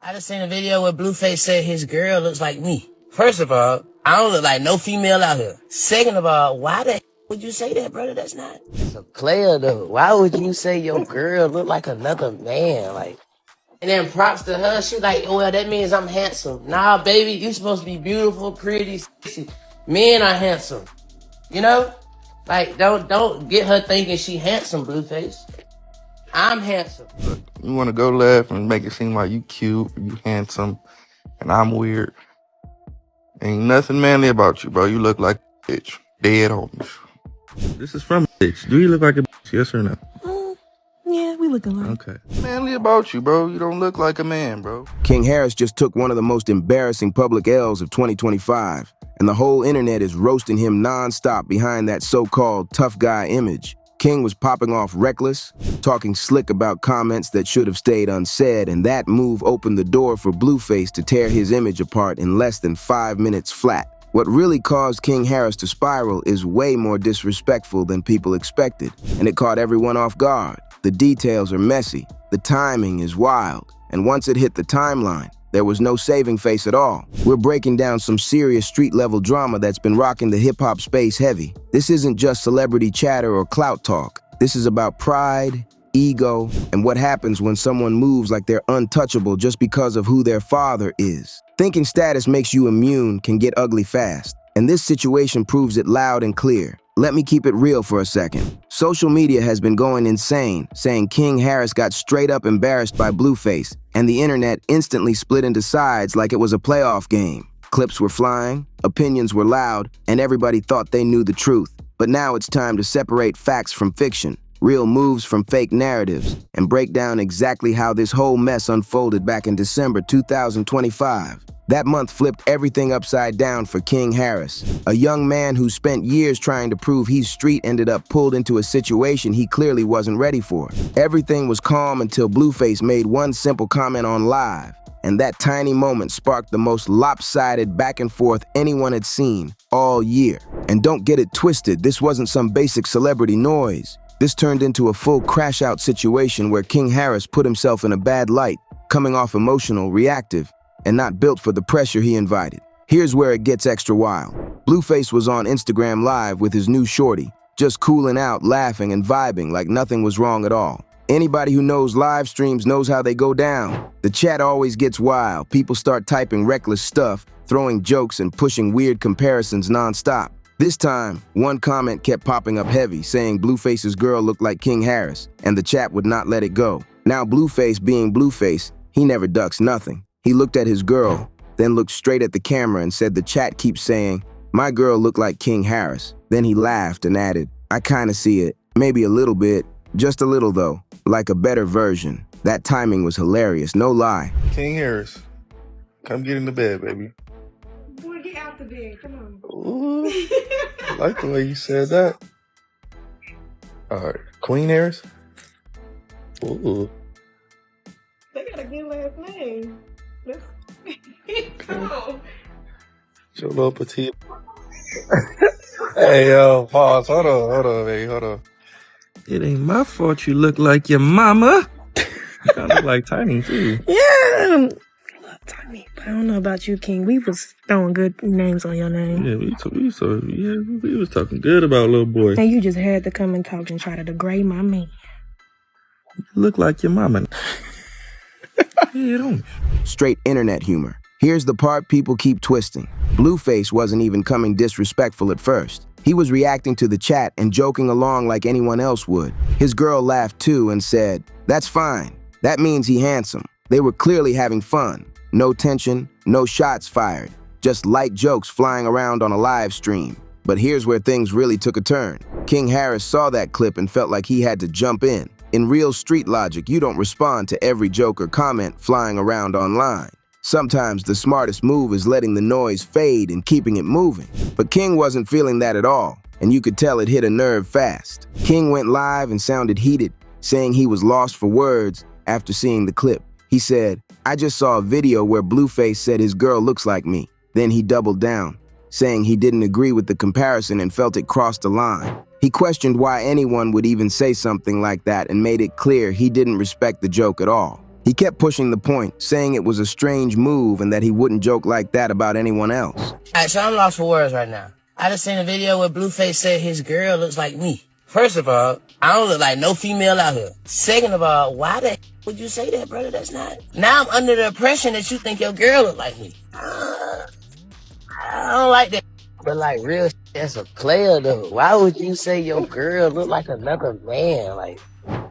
I just seen a video where Blueface said his girl looks like me. First of all, I don't look like no female out here. Second of all, why the would you say that, brother? That's not. It's a player, though. Why would you say your girl look like another man? Like, and then props to her. She like, oh, well, that means I'm handsome. Nah, baby, you supposed to be beautiful, pretty, sexy. Men are handsome. You know? Like, don't get her thinking she handsome, Blueface. I'm handsome. You want to go left and make it seem like you cute, you handsome, and I'm weird. Ain't nothing manly about you, bro. You look like a bitch. Dead homies. This is from a bitch. Do you look like a bitch? Yes or no? Yeah, we look alike. Okay. Manly about you, bro. You don't look like a man, bro. King Harris just took one of the most embarrassing public L's of 2025, and the whole internet is roasting him non-stop behind that so-called tough guy image. King was popping off reckless, talking slick about comments that should have stayed unsaid, and that move opened the door for Blueface to tear his image apart in less than 5 minutes flat. What really caused King Harris to spiral is way more disrespectful than people expected, and it caught everyone off guard. The details are messy, the timing is wild, and once it hit the timeline, there was no saving face at all. We're breaking down some serious street-level drama that's been rocking the hip-hop space heavy. This isn't just celebrity chatter or clout talk. This is about pride, ego, and what happens when someone moves like they're untouchable just because of who their father is. Thinking status makes you immune can get ugly fast, and this situation proves it loud and clear. Let me keep it real for a second. Social media has been going insane, saying King Harris got straight up embarrassed by Blueface, and the internet instantly split into sides like it was a playoff game. Clips were flying, opinions were loud, and everybody thought they knew the truth. But now it's time to separate facts from fiction, real moves from fake narratives, and break down exactly how this whole mess unfolded back in December 2025. That month flipped everything upside down for King Harris. A young man who spent years trying to prove he's street ended up pulled into a situation he clearly wasn't ready for. Everything was calm until Blueface made one simple comment on live, and that tiny moment sparked the most lopsided back and forth anyone had seen all year. And don't get it twisted, this wasn't some basic celebrity noise. This turned into a full crash-out situation where King Harris put himself in a bad light, coming off emotional, reactive, and not built for the pressure he invited. Here's where it gets extra wild. Blueface was on Instagram Live with his new shorty, just cooling out, laughing, and vibing like nothing was wrong at all. Anybody who knows live streams knows how they go down. The chat always gets wild. People start typing reckless stuff, throwing jokes, and pushing weird comparisons nonstop. This time, one comment kept popping up heavy, saying Blueface's girl looked like King Harris, and the chat would not let it go. Now Blueface being Blueface, he never ducks nothing. He looked at his girl, then looked straight at the camera and said the chat keeps saying, "My girl looked like King Harris." Then he laughed and added, "I kinda see it. Maybe a little bit. Just a little though. Like a better version." That timing was hilarious, no lie. King Harris, come get in the bed, baby. Boy, get out the bed. Come on. Ooh, I like the way you said that. All right, Queen Harris. Ooh. They got a good last name. Come on. Your little petite. Hey, yo, pause. Hold on, baby, hold on. It ain't my fault you look like your mama. You kind of look like Tiny, too. Yeah, I love Tommy. But I don't know about you, King. We was throwing good names on your name. Yeah, we was talking good about little boy. And you just had to come and talk and try to degrade my man. You look like your mama. Yeah, don't. Straight internet humor. Here's the part people keep twisting. Blueface wasn't even coming disrespectful at first. He was reacting to the chat and joking along like anyone else would. His girl laughed too and said, "That's fine. That means he handsome." They were clearly having fun. No tension, no shots fired. Just light jokes flying around on a live stream. But here's where things really took a turn. King Harris saw that clip and felt like he had to jump in. In real street logic, you don't respond to every joke or comment flying around online. Sometimes the smartest move is letting the noise fade and keeping it moving. But King wasn't feeling that at all, and you could tell it hit a nerve fast. King went live and sounded heated, saying he was lost for words after seeing the clip. He said, "I just saw a video where Blueface said his girl looks like me." Then he doubled down, saying he didn't agree with the comparison and felt it crossed the line. He questioned why anyone would even say something like that and made it clear he didn't respect the joke at all. He kept pushing the point, saying it was a strange move and that he wouldn't joke like that about anyone else. Alright, so I'm lost for words right now. I just seen a video where Blueface said his girl looks like me. First of all, I don't look like no female out here. Second of all, why the would you say that, brother? That's not. Now I'm under the impression that you think your girl look like me. I don't like that. But like real shit, that's a player though. Why would you say your girl look like another man? Like,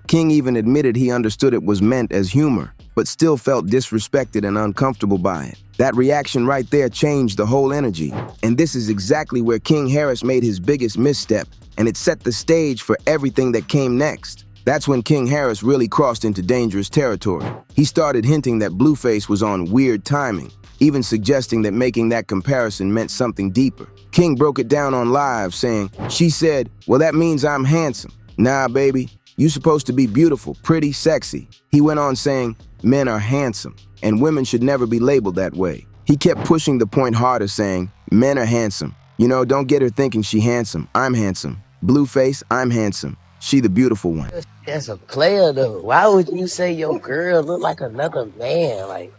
King even admitted he understood it was meant as humor, but still felt disrespected and uncomfortable by it. That reaction right there changed the whole energy. And this is exactly where King Harris made his biggest misstep, and it set the stage for everything that came next. That's when King Harris really crossed into dangerous territory. He started hinting that Blueface was on weird timing, even suggesting that making that comparison meant something deeper. King broke it down on live, saying, "She said, well, that means I'm handsome. Nah, baby, you supposed to be beautiful, pretty, sexy." He went on saying, men are handsome, and women should never be labeled that way. He kept pushing the point harder, saying, men are handsome. You know, don't get her thinking she handsome. I'm handsome. Blueface, I'm handsome. She the beautiful one. that's a player though. Why would you say your girl look like another man? Like,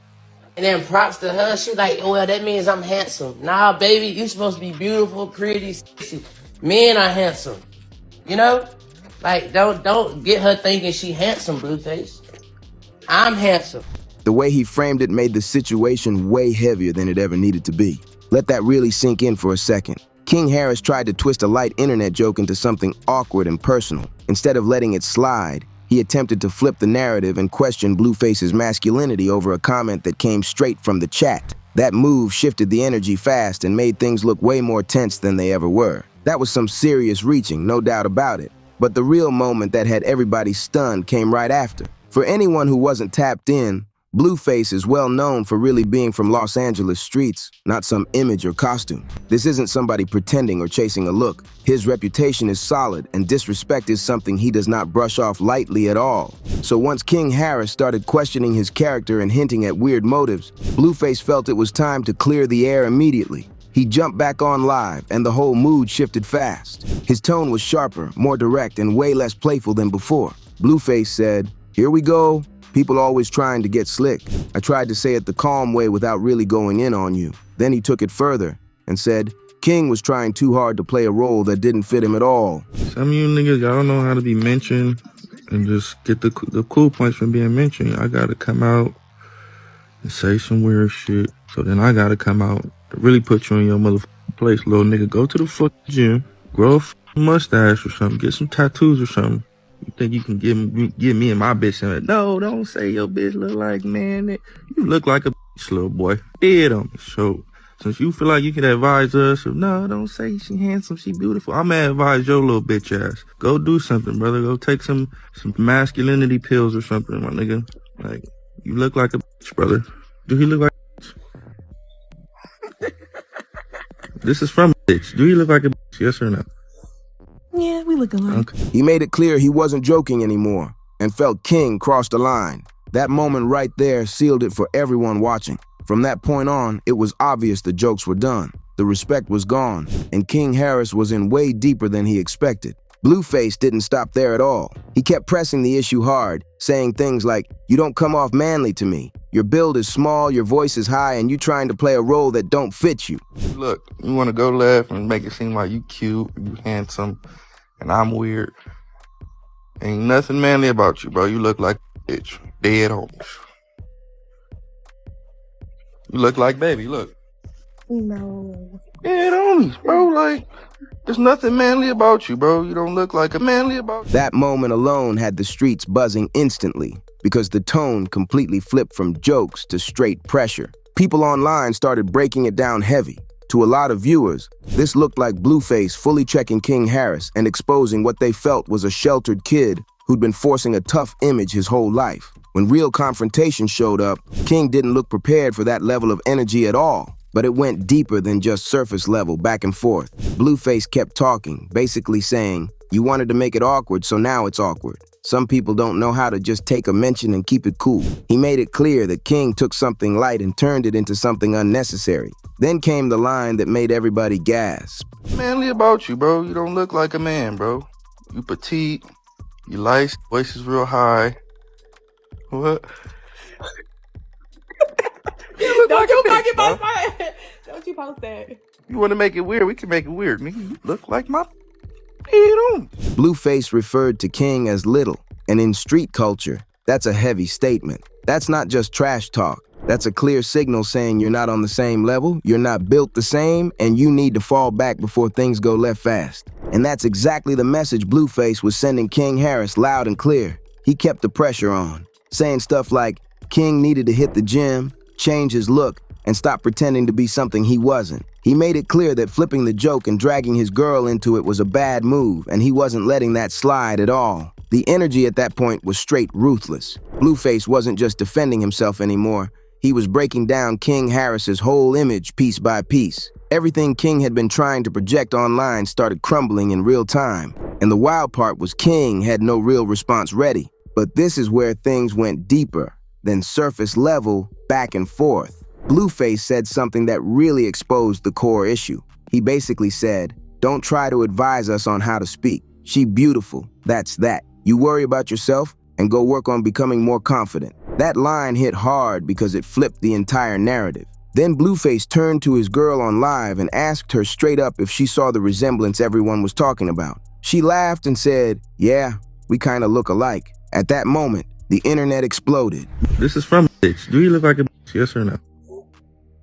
and then props to her. She like, oh, well, that means I'm handsome. Nah, baby, you supposed to be beautiful, pretty, sexy. Men are handsome. You know? Like, don't get her thinking she handsome, Blueface. I'm handsome. The way he framed it made the situation way heavier than it ever needed to be. Let that really sink in for a second. King Harris tried to twist a light internet joke into something awkward and personal. Instead of letting it slide, he attempted to flip the narrative and question Blueface's masculinity over a comment that came straight from the chat. That move shifted the energy fast and made things look way more tense than they ever were. That was some serious reaching, no doubt about it. But the real moment that had everybody stunned came right after. For anyone who wasn't tapped in, Blueface is well known for really being from Los Angeles streets, not some image or costume. This isn't somebody pretending or chasing a look. His reputation is solid, and disrespect is something he does not brush off lightly at all. So once King Harris started questioning his character and hinting at weird motives, Blueface felt it was time to clear the air immediately. He jumped back on live, and the whole mood shifted fast. His tone was sharper, more direct, and way less playful than before. Blueface said, "Here we go. People always trying to get slick. I tried to say it the calm way without really going in on you." Then he took it further and said, King was trying too hard to play a role that didn't fit him at all. Some of you niggas, y'all don't know how to be mentioned and just get the cool points from being mentioned. I gotta come out and say some weird shit. So then I gotta come out to really put you in your motherfucking place, little nigga. Go to the fucking gym, grow a mustache or something, get some tattoos or something. You think you can give me and my bitch in it? No, don't say your bitch look like, man. You look like a bitch, little boy. Dead on me. So since you feel like you can advise us, no, don't say she handsome, she beautiful. I'm gonna advise your little bitch ass. Go do something, brother. Go take some masculinity pills or something, my nigga. Like, you look like a bitch, brother. Do he look like a bitch? This is from a bitch. Do he look like a bitch? Yes or no? Yeah, we look alike. Okay. He made it clear he wasn't joking anymore and felt King cross the line. That moment right there sealed it for everyone watching. From that point on, it was obvious the jokes were done. The respect was gone, and King Harris was in way deeper than he expected. Blueface didn't stop there at all. He kept pressing the issue hard, saying things like, "You don't come off manly to me. Your build is small, your voice is high, and you trying to play a role that don't fit you." Look, you want to go left and make it seem like you cute, you handsome, and I'm weird. Ain't nothing manly about you, bro. You look like a bitch. Dead homies. You look like baby, look. No. Dead homies, bro. Like, there's nothing manly about you, bro. You don't look like a manly about you. That moment alone had the streets buzzing instantly because the tone completely flipped from jokes to straight pressure. People online started breaking it down heavy. To a lot of viewers, this looked like Blueface fully checking King Harris and exposing what they felt was a sheltered kid who'd been forcing a tough image his whole life. When real confrontation showed up, King didn't look prepared for that level of energy at all. But it went deeper than just surface level back and forth. Blueface kept talking, basically saying, "You wanted to make it awkward, so now it's awkward. Some people don't know how to just take a mention and keep it cool." He made it clear that King took something light and turned it into something unnecessary. Then came the line that made everybody gasp. Manly about you, bro. You don't look like a man, bro. You petite, you light, voice is real high. What? can bro. post that. Don't you post that? You want to make it weird? We can make it weird, nigga. You look like my on. Blueface referred to King as little, and in street culture, that's a heavy statement. That's not just trash talk. That's a clear signal saying you're not on the same level, you're not built the same, and you need to fall back before things go left fast. And that's exactly the message Blueface was sending King Harris loud and clear. He kept the pressure on, saying stuff like King needed to hit the gym, change his look, and stop pretending to be something he wasn't. He made it clear that flipping the joke and dragging his girl into it was a bad move, and he wasn't letting that slide at all. The energy at that point was straight ruthless. Blueface wasn't just defending himself anymore. He was breaking down King Harris's whole image piece by piece. Everything King had been trying to project online started crumbling in real time. And the wild part was King had no real response ready. But this is where things went deeper than surface level back and forth. Blueface said something that really exposed the core issue. He basically said, "Don't try to advise us on how to speak. She beautiful, that's that. You worry about yourself and go work on becoming more confident." That line hit hard because it flipped the entire narrative. Then Blueface turned to his girl on live and asked her straight up if she saw the resemblance everyone was talking about. She laughed and said, "Yeah, we kinda look alike." At that moment, the internet exploded. This is from a bitch. Do you look like a bitch? Yes or no?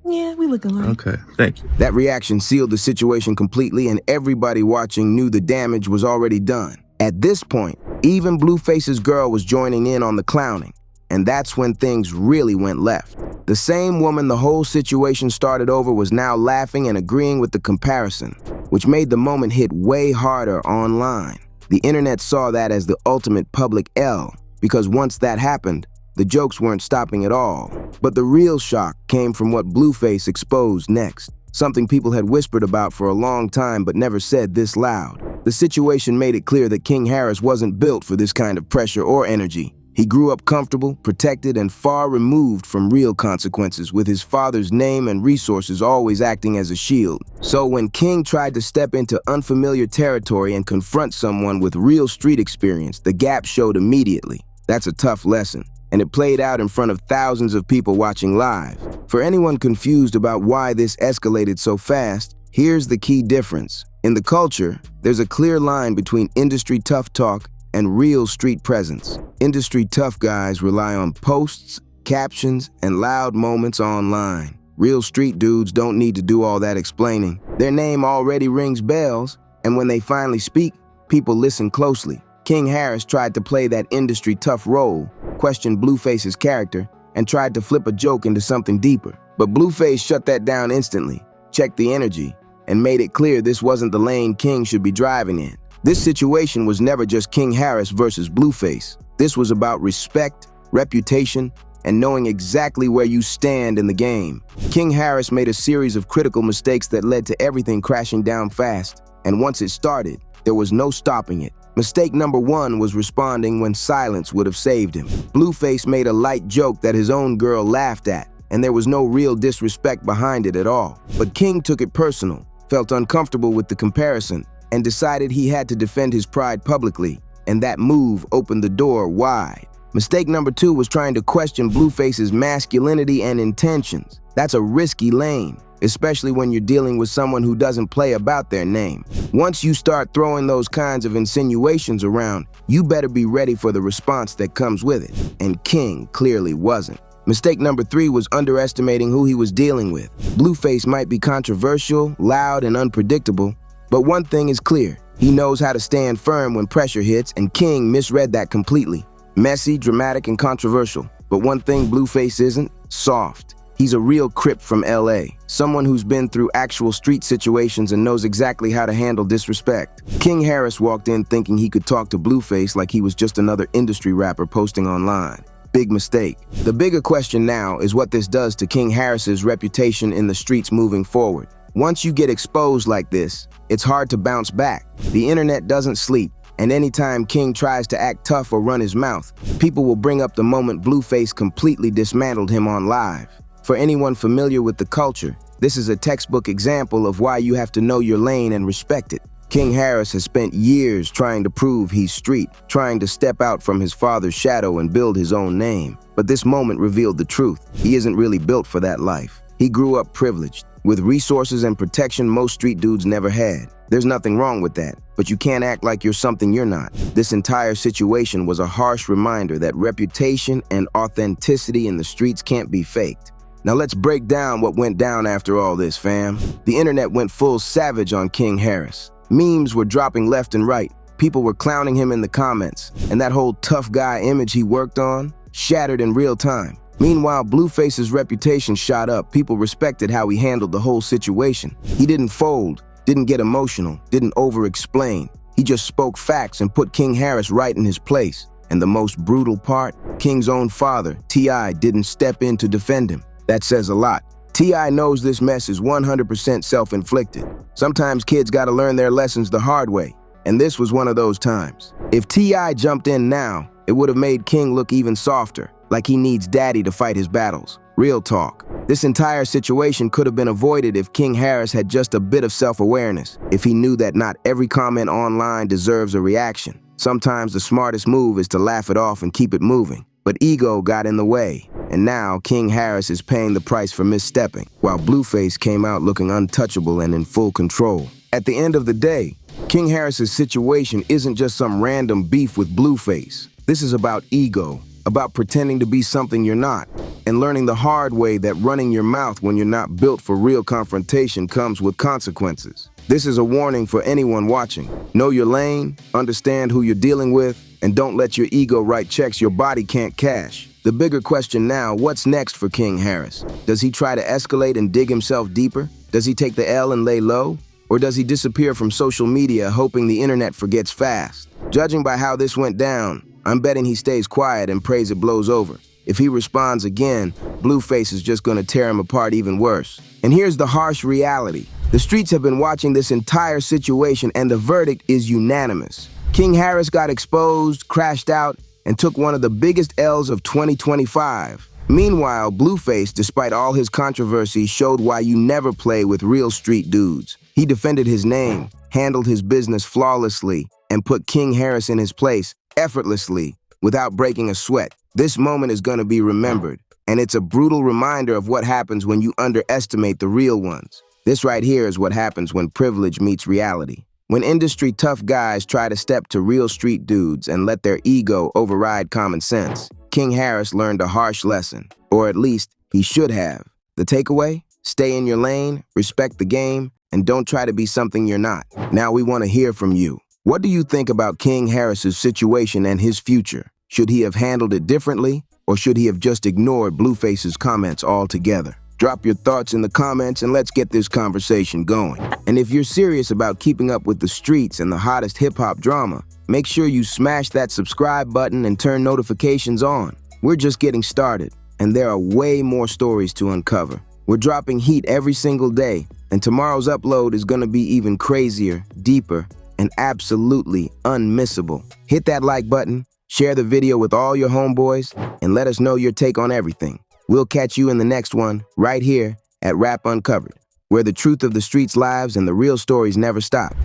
Yeah, we look alike. Okay, thank you. That reaction sealed the situation completely, and everybody watching knew the damage was already done. At this point, even Blueface's girl was joining in on the clowning, and that's when things really went left. The same woman the whole situation started over was now laughing and agreeing with the comparison, which made the moment hit way harder online. The internet saw that as the ultimate public L, because once that happened, the jokes weren't stopping at all. But the real shock came from what Blueface exposed next, something people had whispered about for a long time but never said this loud. The situation made it clear that King Harris wasn't built for this kind of pressure or energy. He grew up comfortable, protected, and far removed from real consequences, with his father's name and resources always acting as a shield. So when King tried to step into unfamiliar territory and confront someone with real street experience, the gap showed immediately. That's a tough lesson, and it played out in front of thousands of people watching live. For anyone confused about why this escalated so fast, here's the key difference. In the culture, there's a clear line between industry tough talk and real street presence. Industry tough guys rely on posts, captions, and loud moments online. Real street dudes don't need to do all that explaining. Their name already rings bells, and when they finally speak, people listen closely. King Harris tried to play that industry tough role, questioned Blueface's character, and tried to flip a joke into something deeper. But Blueface shut that down instantly, checked the energy, and made it clear this wasn't the lane King should be driving in. This situation was never just King Harris versus Blueface. This was about respect, reputation, and knowing exactly where you stand in the game. King Harris made a series of critical mistakes that led to everything crashing down fast, and once it started, there was no stopping it. Mistake number one was responding when silence would have saved him. Blueface made a light joke that his own girl laughed at, and there was no real disrespect behind it at all. But King took it personal, felt uncomfortable with the comparison, and decided he had to defend his pride publicly, and that move opened the door wide. Mistake number two was trying to question Blueface's masculinity and intentions. That's a risky lane, especially when you're dealing with someone who doesn't play about their name. Once you start throwing those kinds of insinuations around, you better be ready for the response that comes with it, and King clearly wasn't. Mistake number three was underestimating who he was dealing with. Blueface might be controversial, loud, and unpredictable, but one thing is clear, he knows how to stand firm when pressure hits, and King misread that completely. Messy, dramatic, and controversial. But one thing Blueface isn't, soft. He's a real Crip from LA, someone who's been through actual street situations and knows exactly how to handle disrespect. King Harris walked in thinking he could talk to Blueface like he was just another industry rapper posting online. Big mistake. The bigger question now is what this does to King Harris's reputation in the streets moving forward. Once you get exposed like this, it's hard to bounce back. The internet doesn't sleep, and anytime King tries to act tough or run his mouth, people will bring up the moment Blueface completely dismantled him on live. For anyone familiar with the culture, this is a textbook example of why you have to know your lane and respect it. King Harris has spent years trying to prove he's street, trying to step out from his father's shadow and build his own name. But this moment revealed the truth. He isn't really built for that life. He grew up privileged, with resources and protection most street dudes never had. There's nothing wrong with that, but you can't act like you're something you're not. This entire situation was a harsh reminder that reputation and authenticity in the streets can't be faked. Now let's break down what went down after all this, fam. The internet went full savage on King Harris. Memes were dropping left and right. People were clowning him in the comments, and that whole tough guy image he worked on shattered in real time. Meanwhile, Blueface's reputation shot up. People respected how he handled the whole situation. He didn't fold, didn't get emotional, didn't over-explain. He just spoke facts and put King Harris right in his place. And the most brutal part, King's own father, T.I, didn't step in to defend him. That says a lot. T.I knows this mess is 100% self-inflicted. Sometimes kids gotta learn their lessons the hard way, and this was one of those times. If T.I jumped in now, it would have made King look even softer, like he needs daddy to fight his battles. Real talk. This entire situation could have been avoided if King Harris had just a bit of self-awareness, if he knew that not every comment online deserves a reaction. Sometimes the smartest move is to laugh it off and keep it moving. But ego got in the way, and now King Harris is paying the price for misstepping, while Blueface came out looking untouchable and in full control. At the end of the day, King Harris's situation isn't just some random beef with Blueface. This is about ego, about pretending to be something you're not, and learning the hard way that running your mouth when you're not built for real confrontation comes with consequences. This is a warning for anyone watching. Know your lane, understand who you're dealing with, and don't let your ego write checks your body can't cash. The bigger question now, what's next for King Harris? Does he try to escalate and dig himself deeper? Does he take the L and lay low? Or does he disappear from social media hoping the internet forgets fast? Judging by how this went down, I'm betting he stays quiet and prays it blows over. If he responds again, Blueface is just gonna tear him apart even worse. And here's the harsh reality. The streets have been watching this entire situation and the verdict is unanimous. King Harris got exposed, crashed out, and took one of the biggest L's of 2025. Meanwhile, Blueface, despite all his controversy, showed why you never play with real street dudes. He defended his name, handled his business flawlessly, and put King Harris in his place effortlessly, without breaking a sweat. This moment is gonna be remembered, and it's a brutal reminder of what happens when you underestimate the real ones. This right here is what happens when privilege meets reality. When industry tough guys try to step to real street dudes and let their ego override common sense, King Harris learned a harsh lesson, or at least he should have. The takeaway? Stay in your lane, respect the game, and don't try to be something you're not. Now we want to hear from you. What do you think about King Harris's situation and his future? Should he have handled it differently, or should he have just ignored Blueface's comments altogether? Drop your thoughts in the comments and let's get this conversation going. And if you're serious about keeping up with the streets and the hottest hip-hop drama, make sure you smash that subscribe button and turn notifications on. We're just getting started, and there are way more stories to uncover. We're dropping heat every single day, and tomorrow's upload is gonna be even crazier, deeper, and absolutely unmissable. Hit that like button, share the video with all your homeboys, and let us know your take on everything. We'll catch you in the next one, right here at Rap Uncovered, where the truth of the streets lives and the real stories never stop.